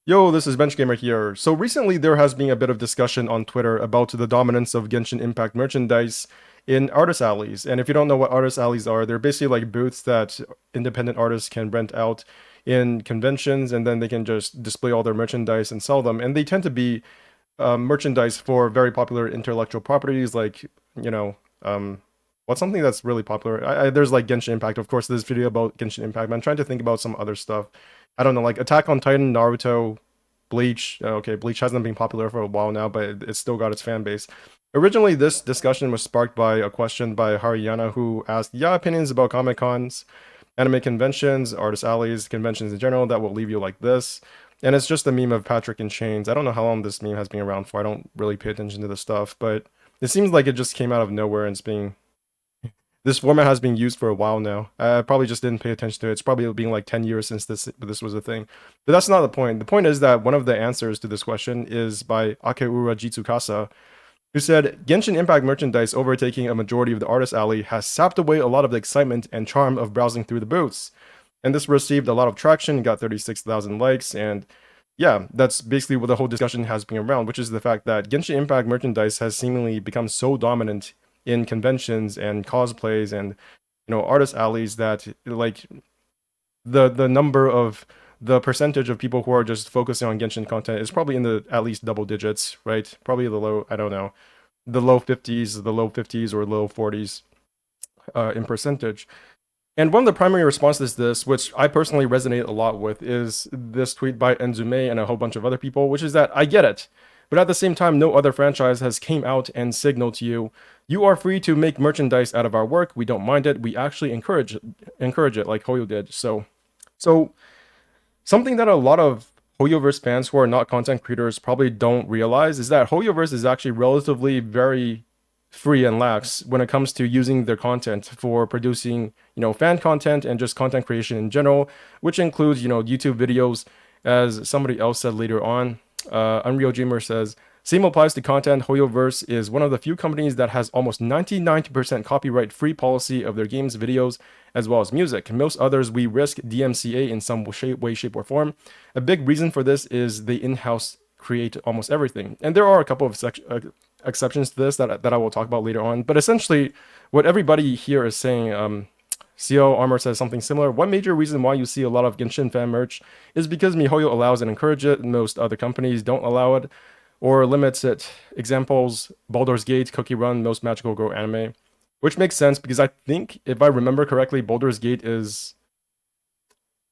Yo, this is Benchgamer here. So recently there has been a bit of discussion on Twitter about the dominance of Genshin Impact merchandise in artist alleys. And if you don't know what artist alleys are, they're basically like booths that independent artists can rent out in conventions and then they can just display all their merchandise and sell them. And they tend to be merchandise for very popular intellectual properties like, you know, what's something that's really popular? There's like Genshin Impact, of course, this video about Genshin Impact, but I'm trying to think about some other stuff. I don't know, like Attack on Titan, Naruto, Bleach. Okay, Bleach hasn't been popular for a while now, but it's still got its fan base. Originally, this discussion was sparked by a question by Haryana who asked, yeah, opinions about Comic Cons, anime conventions, artist alleys, conventions in general that will leave you like this. And it's just a meme of Patrick in chains. I don't know how long this meme has been around for. I don't really pay attention to this stuff, but it seems like it just came out of nowhere and it's being this format has been used for a while now. I probably just didn't pay attention to it. It's probably been like 10 years since this was a thing. But that's not the point. The point is that one of the answers to this question is by Akeura Jitsukasa, who said, Genshin Impact merchandise overtaking a majority of the artist alley has sapped away a lot of the excitement and charm of browsing through the booths. And this received a lot of traction, got 36,000 likes, and yeah, that's basically what the whole discussion has been around, which is the fact that Genshin Impact merchandise has seemingly become so dominant in conventions and cosplays and artist alleys that like the number of the percentage of people who are just focusing on Genshin content is probably in the at least double digits, right? Probably the low, I don't know, the low 50s or low 40s in percentage. And one of the primary responses to this, which I personally resonate a lot with, is this tweet by Enzume and a whole bunch of other people, which is that I get it, but at the same time, no other franchise has came out and signaled to you, you are free to make merchandise out of our work. We don't mind it. We actually encourage it, like Hoyo did. So something that a lot of Hoyoverse fans who are not content creators probably don't realize is that Hoyoverse is actually relatively very free and lax when it comes to using their content for producing, fan content and just content creation in general, which includes, YouTube videos. As somebody else said later on, Unreal Dreamer says, same applies to content. Hoyoverse is one of the few companies that has almost 99% copyright free policy of their games, videos, as well as music. Most others, we risk DMCA in some way, shape, or form. A big reason for this is they in-house create almost everything. And there are a couple of exceptions to this that I will talk about later on. But essentially, what everybody here is saying, CO Armor says something similar. One major reason why you see a lot of Genshin fan merch is because MiHoYo allows and encourages it. Most other companies don't allow it or limits it. Examples, Baldur's Gate, Cookie Run, most Magical Girl anime. Which makes sense because I think, if I remember correctly, Baldur's Gate is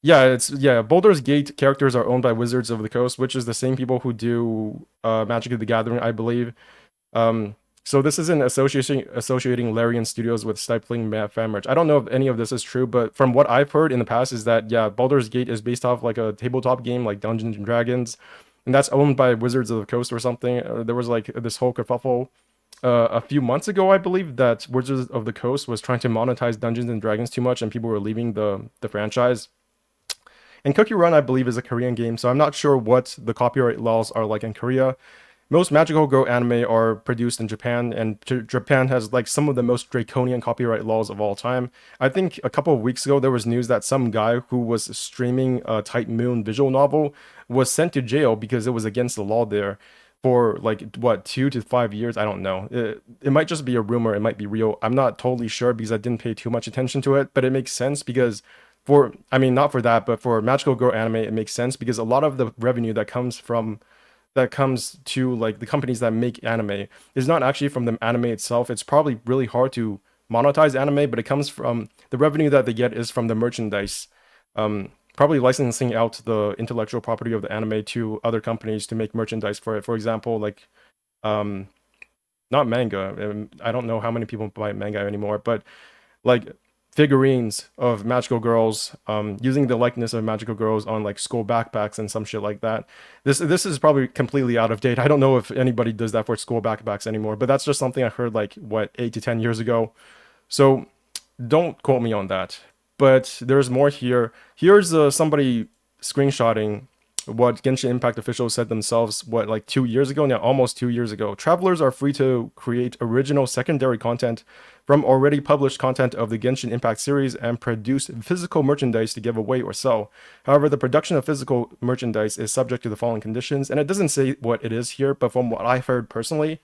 Baldur's Gate characters are owned by Wizards of the Coast, which is the same people who do Magic of the Gathering, I believe. So this isn't associating Larian Studios with stifling fan merch. I don't know if any of this is true, but from what I've heard in the past is that Baldur's Gate is based off like a tabletop game like Dungeons and Dragons, and that's owned by Wizards of the Coast or something. There was like this whole kerfuffle a few months ago, I believe, that Wizards of the Coast was trying to monetize Dungeons and Dragons too much, and people were leaving the franchise. And Cookie Run, I believe, is a Korean game, so I'm not sure what the copyright laws are like in Korea. Most Magical Girl anime are produced in Japan, and Japan has like some of the most draconian copyright laws of all time. I think a couple of weeks ago there was news that some guy who was streaming a Type Moon visual novel was sent to jail because it was against the law there for like what 2 to 5 years. I don't know. It might just be a rumor. It might be real. I'm not totally sure because I didn't pay too much attention to it, but it makes sense because I mean, not for that, but for Magical Girl anime, it makes sense because a lot of the revenue that comes to like the companies that make anime is not actually from the anime itself. It's probably really hard to monetize anime, but it comes from the revenue that they get is from the merchandise. Probably licensing out the intellectual property of the anime to other companies to make merchandise for it. For example, like um, not manga. I don't know how many people buy manga anymore, but like figurines of magical girls, using the likeness of magical girls on like school backpacks and some shit like that. This is probably completely out of date. I don't know if anybody does that for school backpacks anymore, but that's just something I heard like what 8 to 10 years ago. So don't quote me on that. But there's more here. Here's somebody screenshotting what Genshin Impact officials said themselves, what, like 2 years ago? Now, almost 2 years ago. Travelers are free to create original secondary content from already published content of the Genshin Impact series and produce physical merchandise to give away or sell. However, the production of physical merchandise is subject to the following conditions, and it doesn't say what it is here, but from what I've heard personally,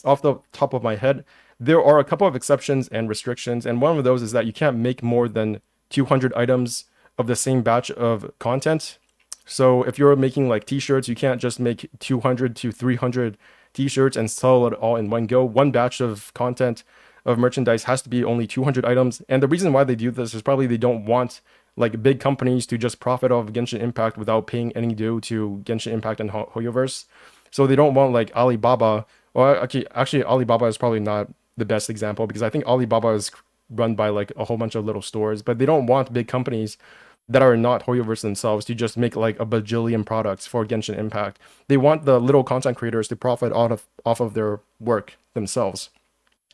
off the top of my head, there are a couple of exceptions and restrictions, and one of those is that you can't make more than 200 items of the same batch of content. So if you're making like t-shirts, you can't just make 200 to 300 t-shirts and sell it all in one go. One batch of content of merchandise has to be only 200 items. And the reason why they do this is probably they don't want like big companies to just profit off Genshin Impact without paying any due to Genshin Impact and Hoyoverse. So they don't want like Alibaba, or actually Alibaba is probably not the best example because I think Alibaba is run by like a whole bunch of little stores, but they don't want big companies that are not Hoyoverse themselves to just make like a bajillion products for Genshin Impact. They want the little content creators to profit off of their work themselves.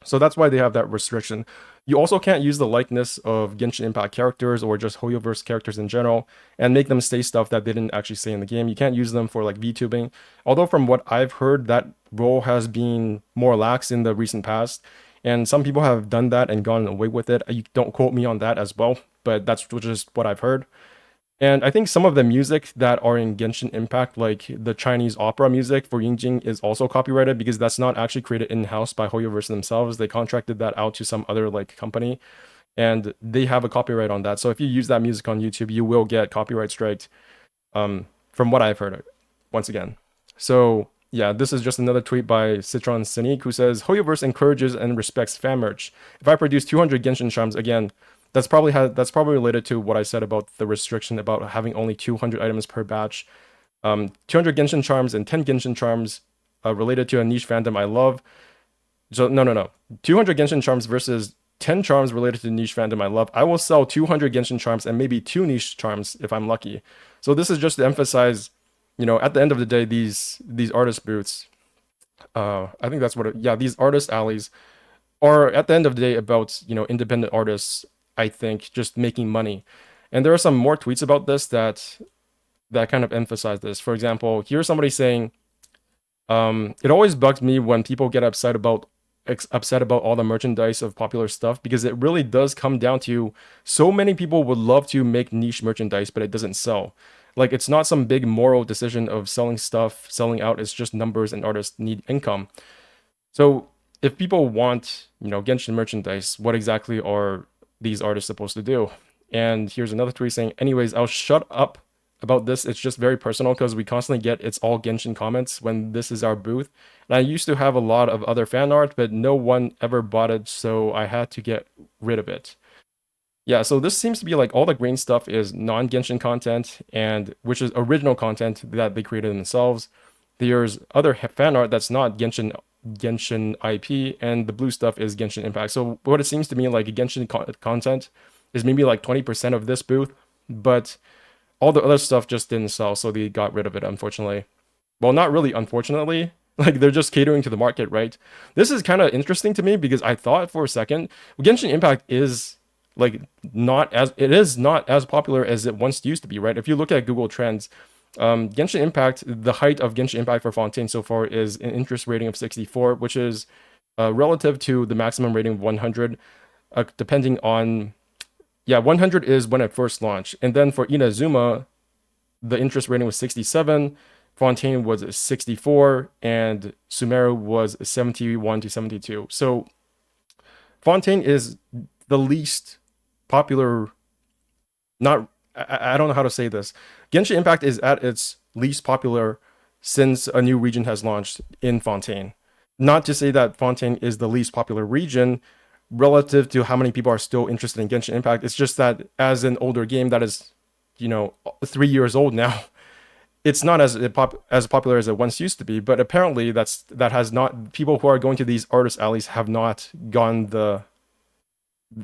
So that's why they have that restriction. You also can't use the likeness of Genshin Impact characters or just Hoyoverse characters in general and make them say stuff that they didn't actually say in the game. You can't use them for like VTubing. Although from what I've heard, that role has been more lax in the recent past. And some people have done that and gone away with it. You don't quote me on that as well, but that's just what I've heard. And I think some of the music that are in Genshin Impact, like the Chinese opera music for Yingjing, is also copyrighted because that's not actually created in-house by Hoyoverse themselves. They contracted that out to some other like company, and they have a copyright on that. So if you use that music on YouTube, you will get copyright striked, from what I've heard, once again. So yeah, this is just another tweet by Citron Cynic, who says, Hoyoverse encourages and respects fan merch. If I produce 200 Genshin charms, again, that's probably related to what I said about the restriction about having only 200 items per batch. 200 Genshin charms and 10 Genshin charms related to a niche fandom I love. So no. 200 Genshin charms versus 10 charms related to niche fandom I love. I will sell 200 Genshin charms and maybe 2 niche charms if I'm lucky. So this is just to emphasize, at the end of the day, these artist booths, I think that's what these artist alleys are at the end of the day about, independent artists, I think, just making money. And there are some more tweets about this that kind of emphasize this. For example, here's somebody saying, it always bugs me when people get upset about all the merchandise of popular stuff, because it really does come down to so many people would love to make niche merchandise, but it doesn't sell. Like, it's not some big moral decision of selling out. It's just numbers, and artists need income. So if people want, Genshin merchandise, what exactly are these artists supposed to do? And here's another tweet saying, anyways, I'll shut up about this. It's just very personal because we constantly get it's all Genshin comments when this is our booth. And I used to have a lot of other fan art, but no one ever bought it, so I had to get rid of it. Yeah, so this seems to be like all the green stuff is non-Genshin content, and which is original content that they created themselves. There's other fan art that's not Genshin IP, and the blue stuff is Genshin Impact. So what it seems to me like Genshin content is maybe like 20% of this booth, but all the other stuff just didn't sell, so they got rid of it, unfortunately. Well, not really, unfortunately. Like, they're just catering to the market, right? This is kind of interesting to me because I thought for a second, Genshin Impact is like not as popular as it once used to be, right? If you look at Google Trends, Genshin Impact, the height of Genshin Impact for Fontaine so far is an interest rating of 64, which is relative to the maximum rating of 100, depending on, 100 is when it first launched. And then for Inazuma, the interest rating was 67, Fontaine was 64, and Sumeru was 71 to 72. So Fontaine is the least popular, I don't know how to say this. Genshin Impact is at its least popular since a new region has launched in Fontaine. Not to say that Fontaine is the least popular region relative to how many people are still interested in Genshin Impact. It's just that as an older game that is, 3 years old now, it's not as popular as it once used to be. But apparently that has not, people who are going to these artist alleys have not gone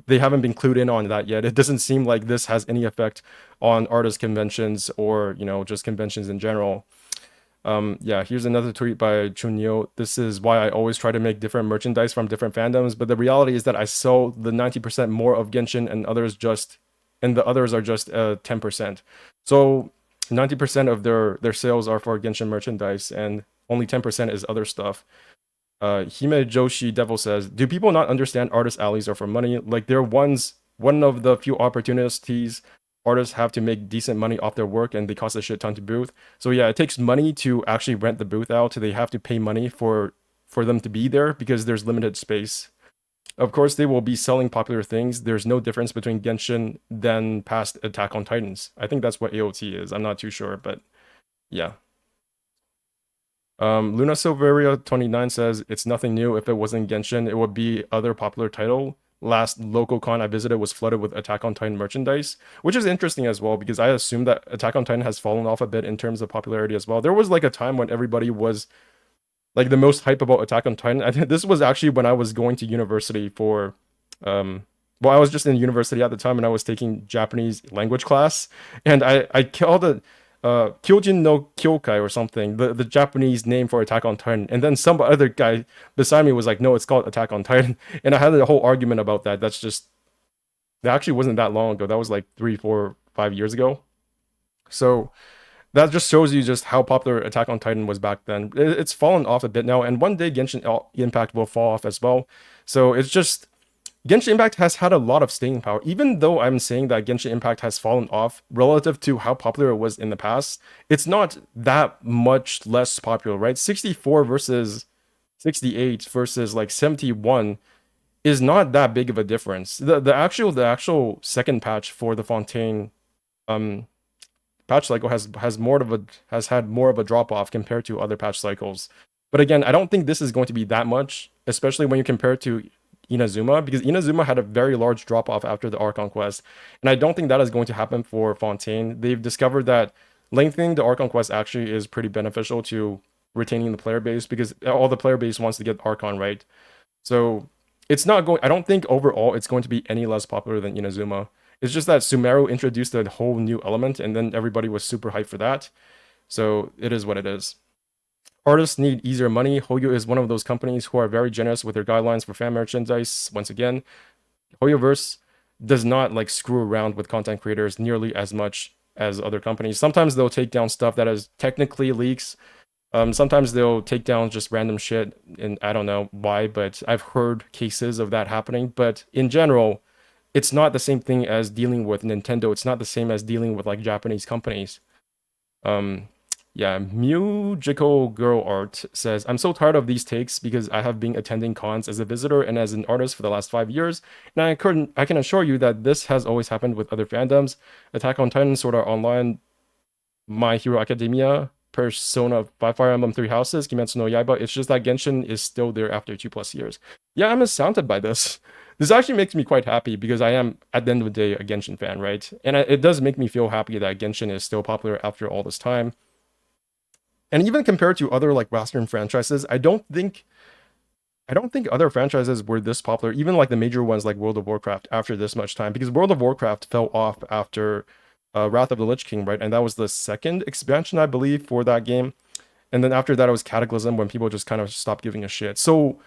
they haven't been clued in on that yet. It doesn't seem like this has any effect on artist conventions or, just conventions in general. Here's another tweet by Chunyo. This is why I always try to make different merchandise from different fandoms, but the reality is that I sell the 90% more of Genshin and the others are just 10%. So 90% of their sales are for Genshin merchandise, and only 10% is other stuff. Hime Joshi Devil says, "Do people not understand artist alleys are for money? Like they're one of the few opportunities artists have to make decent money off their work, and they cost a shit ton to booth. So yeah, it takes money to actually rent the booth out. They have to pay money for them to be there because there's limited space. Of course, they will be selling popular things. There's no difference between Genshin than past Attack on Titans. I think that's what AOT is. I'm not too sure, but yeah." Luna Silveria 29 says it's nothing new. If it wasn't Genshin, it would be other popular title. Last local con I visited was flooded with Attack on Titan merchandise, which is interesting as well because I assume that Attack on Titan has fallen off a bit in terms of popularity as well. There was like a time when everybody was like the most hype about Attack on Titan. I think this was actually when I was going to university for well, I was just in university at the time and I was taking Japanese language class, and I called it Kyojin no Kyokai or something, the Japanese name for Attack on Titan. And then some other guy beside me was like, "No, it's called Attack on Titan." And I had a whole argument about that. That actually wasn't that long ago. That was like 3, 4, 5 years ago. So that just shows you just how popular Attack on Titan was back then. It's fallen off a bit now, and one day Genshin Impact will fall off as well. So it's just Genshin Impact has had a lot of staying power. Even though I'm saying that Genshin Impact has fallen off relative to how popular it was in the past, it's not that much less popular, right? 64 versus 68 versus like 71 is not that big of a difference. The actual second patch for the Fontaine um patch cycle has had more of a drop off compared to other patch cycles. But again, I don't think this is going to be that much, especially when you compare it to Inazuma, because Inazuma had a very large drop off after the Archon quest, and I don't think that is going to happen for Fontaine. They've discovered that lengthening the Archon quest actually is pretty beneficial to retaining the player base because all the player base wants to get Archon, right? So it's not going. I don't think overall it's going to be any less popular than Inazuma. It's just that Sumeru introduced a whole new element, and then everybody was super hyped for that. So it is what it is. Artists need easier money. Hoyo is one of those companies who are very generous with their guidelines for fan merchandise. Once again, Hoyoverse does not like screw around with content creators nearly as much as other companies. Sometimes they'll take down stuff that is technically leaks. Sometimes they'll take down just random shit, and I don't know why, but I've heard cases of that happening. But in general, it's not the same thing as dealing with Nintendo. It's not the same as dealing with like Japanese companies. Um, yeah, Musical Girl Art says, "I'm so tired of these takes because I have been attending cons as a visitor and as an artist for the last 5 years, and I can assure you that this has always happened with other fandoms. Attack on Titan, Sword Art Online, My Hero Academia, Persona 5, Fire Emblem Three Houses, Kimetsu no Yaiba. It's just that Genshin is still there after 2+ years." Yeah, I'm astounded by this. This actually makes me quite happy because I am, at the end of the day, a Genshin fan, right? And it does make me feel happy that Genshin is still popular after all this time. And even compared to other like Western franchises, I don't think other franchises were this popular, even like the major ones like World of Warcraft after this much time, because World of Warcraft fell off after Wrath of the Lich King, right? And that was the second expansion, I believe, for that game. And then after that, it was Cataclysm when people just kind of stopped giving a shit. So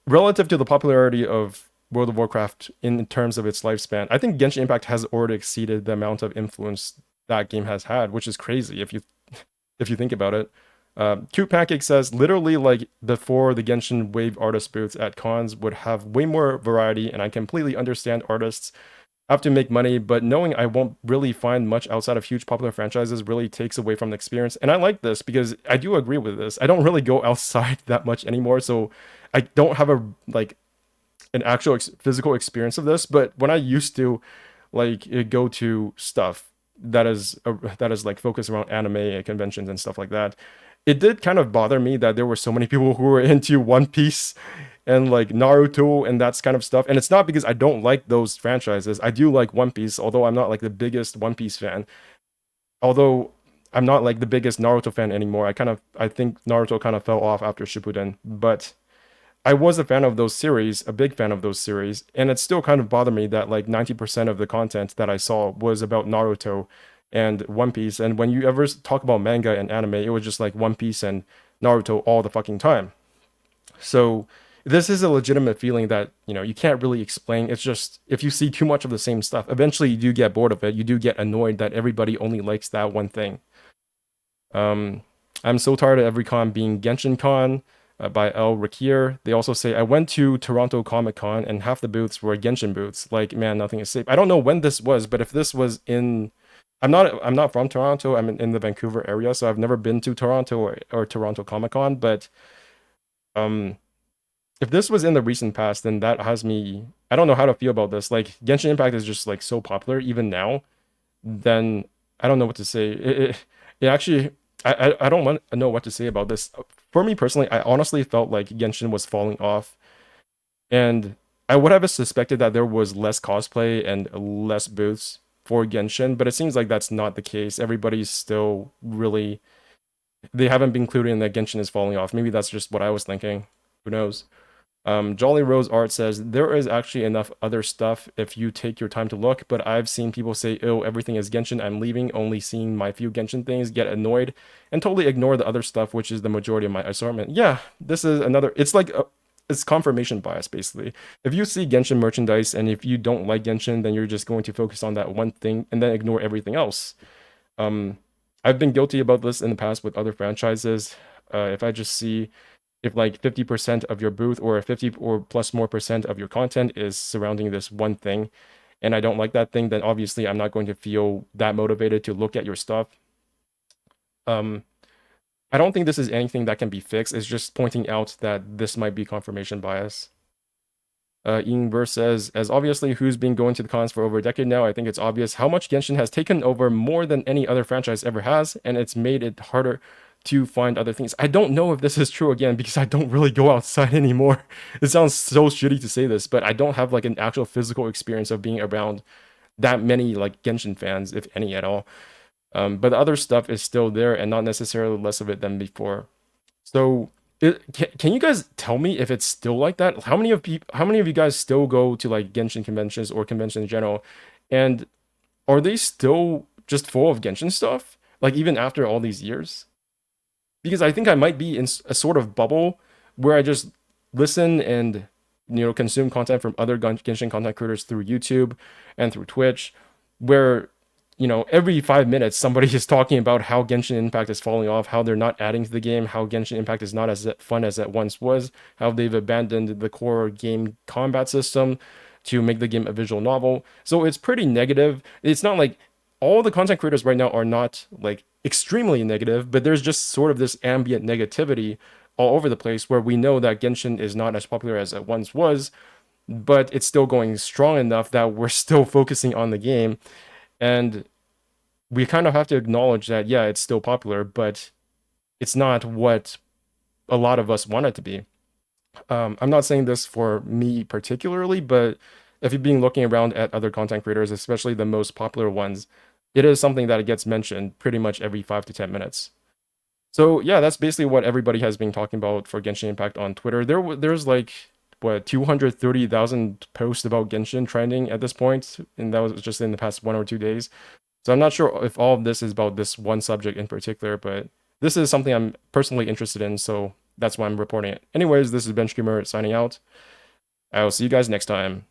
relative to the popularity of World of Warcraft in terms of its lifespan, I think Genshin Impact has already exceeded the amount of influence that game has had, which is crazy if you think about it. Cute Pancake says, "Literally, like before, the Genshin Wave artist booths at cons would have way more variety, and I completely understand artists have to make money, but knowing I won't really find much outside of huge popular franchises really takes away from the experience." And I like this because I do agree with this. I don't really go outside that much anymore, so I don't have a like an actual physical experience of this. But when I used to like go to stuff that is like focused around anime conventions and stuff like that, it did kind of bother me that there were so many people who were into One Piece and like Naruto and that kind of stuff. And it's not because I don't like those franchises. I do like One Piece, although I'm not like the biggest One Piece fan. Although I'm not like the biggest Naruto fan anymore. I think Naruto kind of fell off after Shippuden, but I was a fan of those series, a big fan of those series, and it still kind of bothered me that like 90% of the content that I saw was about Naruto and One Piece. And when you ever talk about manga and anime, it was just like One Piece and Naruto all the fucking time. So this is a legitimate feeling that, you know, you can't really explain. It's just if you see too much of the same stuff, eventually you do get bored of it. You do get annoyed that everybody only likes that one thing. Um, I'm so tired of every con being Genshin Con by El Rakir. They also say, I went to Toronto Comic Con and half the booths were Genshin booths. Like, man, nothing is safe. I don't know when this was, but if this was in, I'm not from Toronto. I'm in the Vancouver area, so I've never been to Toronto or Toronto Comic Con. But um, if this was in the recent past, then that has me. I don't know how to feel about this. Like, Genshin Impact is just like so popular even now. Then I don't know what to say. It actually, I don't want to know what to say about this. For me personally, I honestly felt like Genshin was falling off, and I would have suspected that there was less cosplay and less booths for Genshin, but it seems like that's not the case. Everybody's still really, they haven't been included in that Genshin is falling off. Maybe that's just what I was thinking. Who knows? Jolly Rose Art says there is actually enough other stuff if you take your time to look, but I've seen people say, "Oh, everything is Genshin. I'm leaving, only seeing my few Genshin things, get annoyed, and totally ignore the other stuff, which is the majority of my assortment." Yeah, this is another. It's like it's confirmation bias basically. If you see Genshin merchandise and if you don't like Genshin, then you're just going to focus on that one thing and then ignore everything else. Um, I've been guilty about this in the past with other franchises. If I just see if like 50% of your booth or 50 or plus more percent of your content is surrounding this one thing and I don't like that thing, then obviously I'm not going to feel that motivated to look at your stuff. Um, I don't think this is anything that can be fixed. It's just pointing out that this might be confirmation bias. Ingver says, as obviously who's been going to the cons for over a decade now, I think it's obvious how much Genshin has taken over more than any other franchise ever has, and it's made it harder to find other things. I don't know if this is true again because I don't really go outside anymore. It sounds so shitty to say this, but I don't have like an actual physical experience of being around that many like Genshin fans, if any at all. But the other stuff is still there and not necessarily less of it than before. So, can you guys tell me if it's still like that? How many of you guys still go to like Genshin conventions or conventions in general? And are they still just full of Genshin stuff? Like even after all these years? Because I think I might be in a sort of bubble where I just listen and consume content from other Genshin content creators through YouTube and through Twitch, where every 5 minutes somebody is talking about how Genshin Impact is falling off, how they're not adding to the game, how Genshin Impact is not as fun as it once was, how they've abandoned the core game combat system to make the game a visual novel. So it's pretty negative. It's not like all the content creators right now are not like extremely negative, but there's just sort of this ambient negativity all over the place where we know that Genshin is not as popular as it once was, but it's still going strong enough that we're still focusing on the game. And we kind of have to acknowledge that, yeah, it's still popular, but it's not what a lot of us want it to be. I'm not saying this for me particularly, but if you've been looking around at other content creators, especially the most popular ones, it is something that gets mentioned pretty much every 5 to 10 minutes. So yeah, that's basically what everybody has been talking about for Genshin Impact on Twitter. There's like what 230,000 posts about Genshin trending at this point, and that was just in the past 1 or 2 days. So I'm not sure if all of this is about this one subject in particular, but this is something I'm personally interested in, so that's why I'm reporting it. Anyways, this is Ben Screamer signing out. I will see you guys next time.